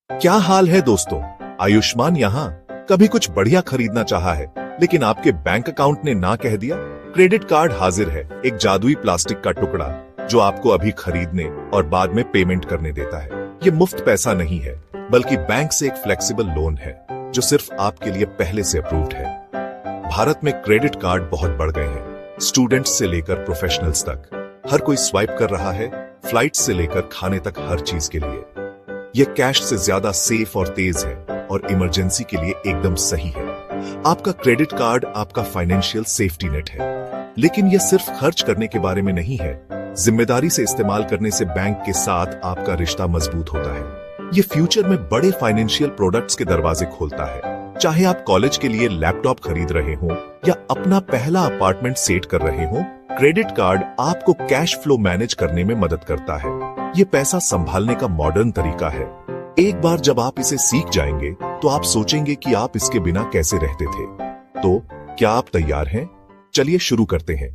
क्या हाल है दोस्तों। आयुष्मान यहाँ। कभी कुछ बढ़िया खरीदना चाहा है लेकिन आपके बैंक अकाउंट ने ना कह दिया। क्रेडिट कार्ड हाजिर है, एक जादुई प्लास्टिक का टुकड़ा जो आपको अभी खरीदने और बाद में पेमेंट करने देता है। ये मुफ्त पैसा नहीं है बल्कि बैंक से एक फ्लेक्सिबल लोन है जो सिर्फ आपके लिए पहले से अप्रूव्ड है। भारत में क्रेडिट कार्ड बहुत बढ़ गए हैं, स्टूडेंट्स से लेकर प्रोफेशनल्स तक हर कोई स्वाइप कर रहा है, फ्लाइट से लेकर खाने तक हर चीज के लिए। यह कैश से ज्यादा सेफ और तेज है और इमरजेंसी के लिए एकदम सही है। आपका क्रेडिट कार्ड आपका फाइनेंशियल सेफ्टी नेट है, लेकिन यह सिर्फ खर्च करने के बारे में नहीं है। जिम्मेदारी से इस्तेमाल करने से बैंक के साथ आपका रिश्ता मजबूत होता है। ये फ्यूचर में बड़े फाइनेंशियल प्रोडक्ट्स के दरवाजे खोलता है। चाहे आप कॉलेज के लिए लैपटॉप खरीद रहे हो या अपना पहला अपार्टमेंट सेट कर रहे हो, क्रेडिट कार्ड आपको कैश फ्लो मैनेज करने में मदद करता है। ये पैसा संभालने का मॉडर्न तरीका है। एक बार जब आप इसे सीख जाएंगे तो आप सोचेंगे कि आप इसके बिना कैसे रहते थे। तो क्या आप तैयार हैं? चलिए शुरू करते हैं।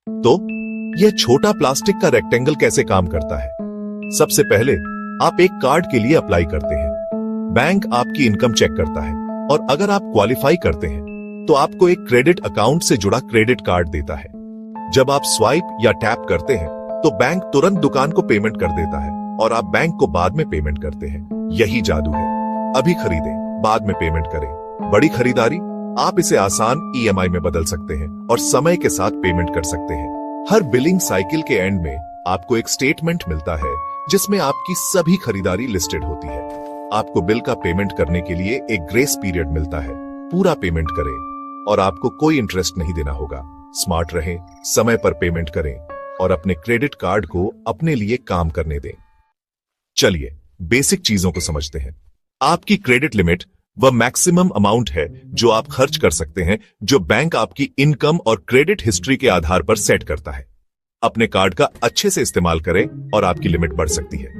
तो यह छोटा प्लास्टिक का रेक्टेंगल कैसे काम करता है? सबसे पहले आप एक कार्ड के लिए अप्लाई करते हैं। बैंक आपकी इनकम चेक करता है और अगर आप क्वालिफाई करते हैं तो आपको एक क्रेडिट अकाउंट से जुड़ा क्रेडिट कार्ड देता है। जब आप स्वाइप या टैप करते हैं तो बैंक तुरंत दुकान को पेमेंट कर देता है और आप बैंक को बाद में पेमेंट करते हैं। यही जादू है। अभी खरीदें, बाद में पेमेंट करें। बड़ी खरीदारी आप इसे आसान ईएमआई में बदल सकते हैं और समय के साथ पेमेंट कर सकते हैं। हर बिलिंग साइकिल के एंड में आपको एक स्टेटमेंट मिलता है जिसमें आपकी सभी खरीदारी लिस्टेड होती है। आपको बिल का पेमेंट करने के लिए एक ग्रेस पीरियड मिलता है। पूरा पेमेंट करें और आपको कोई इंटरेस्ट नहीं देना होगा। स्मार्ट रहें, समय पर पेमेंट करें और अपने क्रेडिट कार्ड को अपने लिए काम करने दें। चलिए बेसिक चीजों को समझते हैं। आपकी क्रेडिट लिमिट वह मैक्सिमम अमाउंट है जो आप खर्च कर सकते हैं, जो बैंक आपकी इनकम और क्रेडिट हिस्ट्री के आधार पर सेट करता है। अपने कार्ड का अच्छे से इस्तेमाल करें और आपकी लिमिट बढ़ सकती है।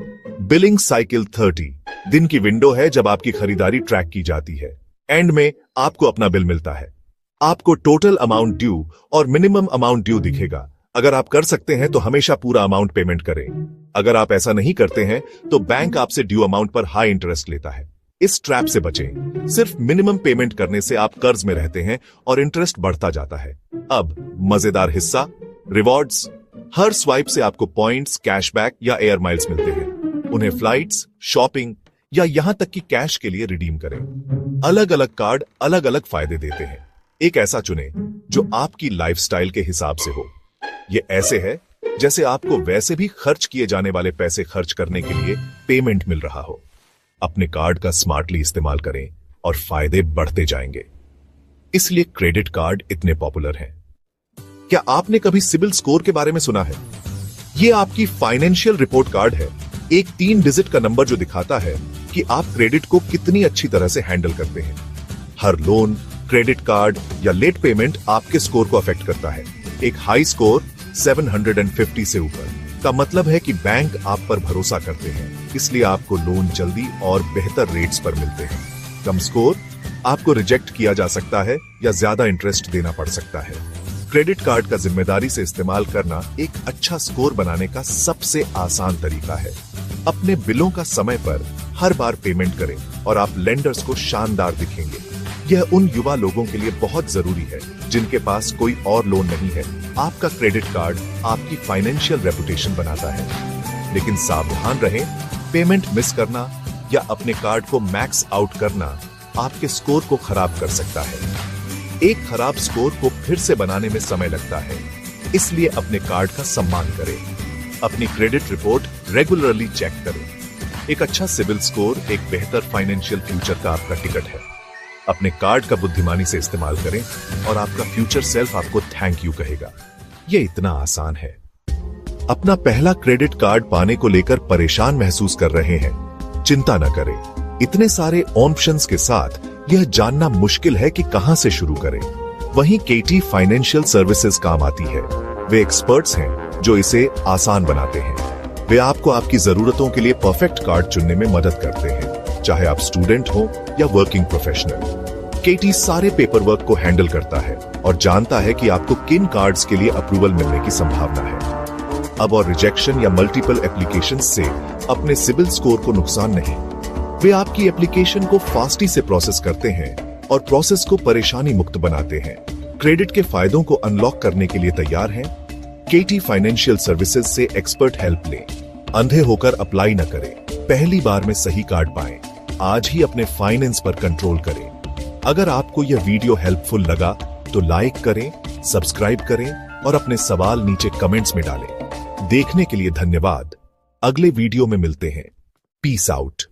बिलिंग साइकिल 30 दिन की विंडो है जब आपकी खरीदारी ट्रैक की जाती है। एंड में आपको अपना बिल मिलता है। आपको टोटल अमाउंट ड्यू और मिनिमम अमाउंट ड्यू दिखेगा। अगर आप कर सकते हैं तो हमेशा पूरा अमाउंट पेमेंट करें। अगर आप ऐसा नहीं करते हैं तो बैंक आपसे ड्यू अमाउंट पर हाई इंटरेस्ट लेता है। इस ट्रैप से बचें। सिर्फ मिनिमम पेमेंट करने से आप कर्ज में रहते हैं और इंटरेस्ट बढ़ता जाता है। अब मजेदार हिस्सा, रिवॉर्ड्स। हर स्वाइप से आपको पॉइंट्स, कैशबैक या एयर माइल्स मिलते हैं। उन्हें फ्लाइट्स, शॉपिंग या यहां तक कि कैश के लिए रिडीम करें। अलग अलग कार्ड अलग अलग फायदे देते हैं। एक ऐसा चुनें जो आपकी लाइफस्टाइल के हिसाब से हो। ये ऐसे है जैसे आपको वैसे भी खर्च किए जाने वाले पैसे खर्च करने के लिए पेमेंट मिल रहा हो। अपने कार्ड का स्मार्टली इस्तेमाल करें और फायदे बढ़ते जाएंगे। इसलिए क्रेडिट कार्ड इतने पॉपुलर हैं। क्या आपने कभी सिबिल स्कोर के बारे में सुना है? यह आपकी फाइनेंशियल रिपोर्ट कार्ड है, एक 3 डिजिट का नंबर जो दिखाता है कि आप क्रेडिट को कितनी अच्छी तरह से हैंडल करते हैं। हर लोन, क्रेडिट कार्ड या लेट पेमेंट आपके स्कोर को अफेक्ट करता है। एक हाई स्कोर 750 से ऊपर का मतलब है कि बैंक आप पर भरोसा करते हैं, इसलिए आपको लोन जल्दी और बेहतर रेट्स पर मिलते हैं। कम स्कोर आपको रिजेक्ट किया जा सकता है या ज्यादा इंटरेस्ट देना पड़ सकता है। क्रेडिट कार्ड का जिम्मेदारी से इस्तेमाल करना एक अच्छा स्कोर बनाने का सबसे आसान तरीका है। अपने बिलों का समय पर हर बार पेमेंट करें और आप लेंडर्स को शानदार दिखेंगे। यह उन युवा लोगों के लिए बहुत जरूरी है जिनके पास कोई और लोन नहीं है। आपका क्रेडिट कार्ड आपकी फाइनेंशियल रेपुटेशन बनाता है। लेकिन सावधान रहें, पेमेंट मिस करना या अपने कार्ड को मैक्स आउट करना आपके स्कोर को खराब कर सकता है। एक खराब स्कोर को फिर से बनाने में समय लगता है, इसलिए अपने कार्ड का सम्मान करें। अपनी क्रेडिट रिपोर्ट रेगुलरली चेक करें। एक अच्छा सिबिल स्कोर एक बेहतर फाइनेंशियल फ्यूचर का आपका टिकट है। अपने कार्ड का बुद्धिमानी से इस्तेमाल करें और आपका फ्यूचर सेल्फ आपको थैंक यू कहेगा। यह इतना आसान है। अपना पहला क्रेडिट कार्ड पाने को लेकर परेशान महसूस कर रहे हैं? चिंता न करें। इतने सारे ऑप्शंस के साथ यह जानना मुश्किल है कि कहां से शुरू करें। वहीं केटी फाइनेंशियल सर्विसेज काम आती है। वे एक्सपर्ट्स हैं जो इसे आसान बनाते हैं। वे आपको आपकी जरूरतों के लिए परफेक्ट कार्ड चुनने में मदद करते हैं, चाहे आप स्टूडेंट हो या वर्किंग प्रोफेशनल। केटी सारे पेपर वर्क को हैंडल करता है और जानता है कि आपको किन कार्ड्स के लिए अप्रूवल मिलने की संभावना है। अब और रिजेक्शन या मल्टीपल एप्लीकेशन से अपने सिबिल स्कोर को नुकसान नहीं। वे आपकी एप्लीकेशन को फास्टी से प्रोसेस करते हैं और प्रोसेस को परेशानी मुक्त बनाते हैं। क्रेडिट के फायदों को अनलॉक करने के लिए तैयार हैं? केटी फाइनेंशियल सर्विसेज से एक्सपर्ट हेल्प लें। अंधे होकर अप्लाई न करें, पहली बार में सही कार्ड पाएं। आज ही अपने फाइनेंस पर कंट्रोल करें। अगर आपको यह वीडियो हेल्पफुल लगा तो लाइक करें, सब्सक्राइब करें और अपने सवाल नीचे कमेंट्स में डालें। देखने के लिए धन्यवाद। अगले वीडियो में मिलते हैं। Peace out.